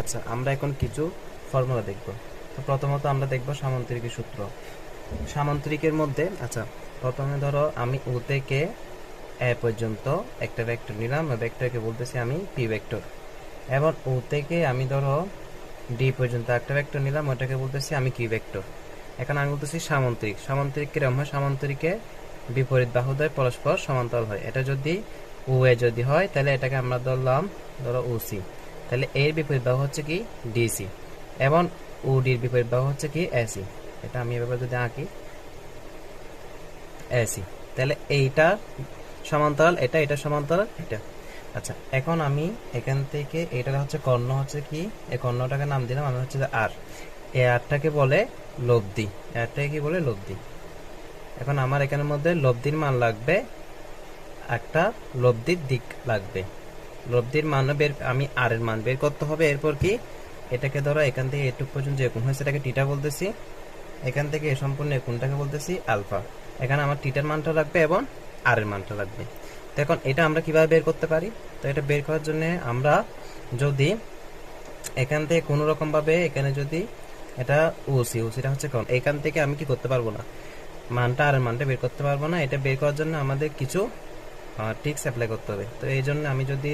আচ্ছা, আমরা এখন কিছু ফর্মুলা দেখব। তো প্রথমত আমরা দেখব সামান্তরিকের সূত্র। সামান্তরিকের মধ্যে আচ্ছা, প্রথমে ধরো আমি ও থেকে এ পর্যন্ত একটা ভেক্টর নিলাম, ওই ভেক্টরকে বলতেছি আমি পি ভেক্টর। এবং ও থেকে আমি ধরো ডি পর্যন্ত একটা ভেক্টর নিলাম, ওটাকে বলতেছি আমি কিউ ভেক্টর। এখন আমি বলতেছি সামান্তরিক। সামান্তরিক কিরকম হয়? সামান্তরিকে বিপরীত বাহুদ্বয় পরস্পর সমান্তরাল হয়। এটা যদি ও এ যদি হয় তাহলে এটাকে আমরা ধরলাম ধরো ও সি। তাহলে এর বিপরীত বাহু হচ্ছে কি ডিসি, এবং ও ডির বিপরীত বাহু হচ্ছে কি এসি। এটা আমি এভাবে যদি আঁকি এসি, তাহলে এইটা সমান্তরাল, এটা এটা সমান্তরাল, এটা। আচ্ছা, এখন আমি এখান থেকে এটা হচ্ছে কর্ণ হচ্ছে কি, এই কর্ণটাকে নাম দিলাম আমি হচ্ছে আর। এই আরটাকে বলে লব্ধি, আরটাকে কি বলে? লব্ধি। এখন আমার এখানের মধ্যে লব্ধির মান লাগবে, একটা লব্ধির দিক লাগবে। লব্ধির মান বের, আমি আর এর মান বের করতে হবে। এরপর কি, এটাকে ধরো এখান থেকে এটুকু পর্যন্ত যে কোণ হয়েছে এটাকে টিটা বলতেছি, এখান থেকে এ সম্পূর্ণ এই কোণটাকে বলতেছি আলফা। এখানে আমার টিটার মানটা লাগবে এবং আর এর মানটা লাগবে। তো এখন এটা আমরা কিভাবে বের করতে পারি? তো এটা বের করার জন্য আমরা যদি এখান থেকে কোনো রকম ভাবে এখানে যদি এটা ওসি, ওসিটা হচ্ছে কোণ, এখান থেকে আমি কি করতে পারবো না, মানটা আর এর মানটা বের করতে পারবো না। এটা বের করার জন্য আমাদের কিছু ট্রিক্স অ্যাপ্লাই করতে হবে। তো এই জন্য আমি যদি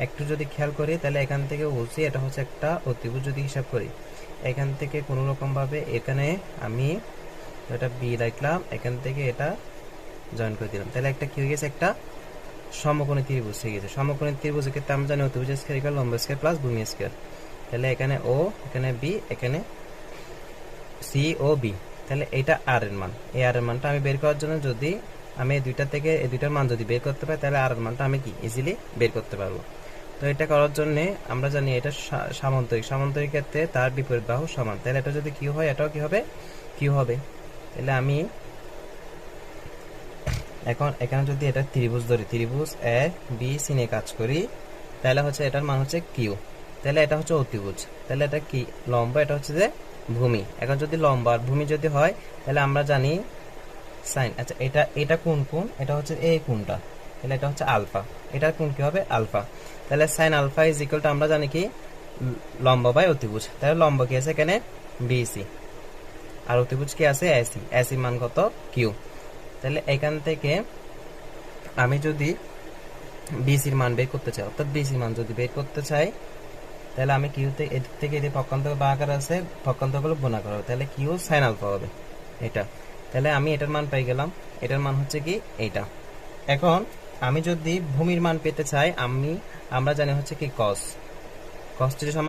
একটু যদি খেয়াল করি, তাহলে এখান থেকে ওসি এটা হচ্ছে একটা অতিভুজ যদি হিসাব করি, এখান থেকে কোনো রকম ভাবে এখানে আমি এটা বি রাখলাম, এখান থেকে এটা জয়েন করে দিলাম, তাহলে একটা কি হয়ে গেছে, একটা সমকোণী ত্রিভুজ হয়ে গেছে। সমকোণী ত্রিভুজের ক্ষেত্রে আমরা জানি অতিভুজ স্কয়ার ইকুয়াল লম্ব স্কয়ার প্লাস ভূমি স্কয়ার। তাহলে এখানে ও, এখানে বি, এখানে সি ও বি। তাহলে এটা আর এর মান, এই আর এর মানটা আমি বের করার জন্য যদি আমি এই দুইটা থেকে এই দুইটার মান যদি বের করতে পারি, তাহলে আর এর মানটা আমি কি ইজিলি বের করতে পারবো। তো এটা করার জন্য আমরা জানি এটা সামান্তরিক, সামান্তরিক ক্ষেত্রে তার বিপরীত বাহু সমান। তাহলে এটা যদি কিউ হয়, এটাও কি হবে? কিউ হবে। তাহলে আমি এখন এখানে যদি এটা ত্রিভুজ ধরি, ত্রিভুজ এ বি সি নিয়ে কাজ করি, তাহলে হচ্ছে এটার মান হচ্ছে কিউ। তাহলে এটা হচ্ছে অতিভুজ, তাহলে এটা কি লম্ব, এটা হচ্ছে যে ভূমি। এখন যদি লম্ব আর ভূমি যদি হয়, তাহলে আমরা জানি সাইন। আচ্ছা, এটা এটা কোন কোণ? এটা হচ্ছে এই কোণটা, তাহলে এটা হচ্ছে আলফা। এটার কোণ কি হবে? আলফা। তাহলে sine alpha is equal to আমরা জানি কি লম্ব বাই অতিভুজ। তাহলে লম্ব কি আছে এখানে? বিসি, আর অতিভুজ কি আছে? এসি। এসি মান কত? কিউ। তাহলে এখান থেকে আমি যদি বিসির মান বের করতে চাই, অর্থাৎ বিসির মান যদি বের করতে চাই, তাহলে আমি কিউতে এদিক থেকে এদিকে পক্ষান্তর বা আকার আছে, পক্ষান্তরগুলো গুণাকার হবে, তাহলে কিউ সাইন আলফা হবে এটা। তাহলে আমি এটার মান পেয়ে গেলাম, এটার মান হচ্ছে কি এইটা। এখন আমি যদি ভূমির মান পেতে চাই, আমরা জানি হচ্ছে কি কস, কস যদি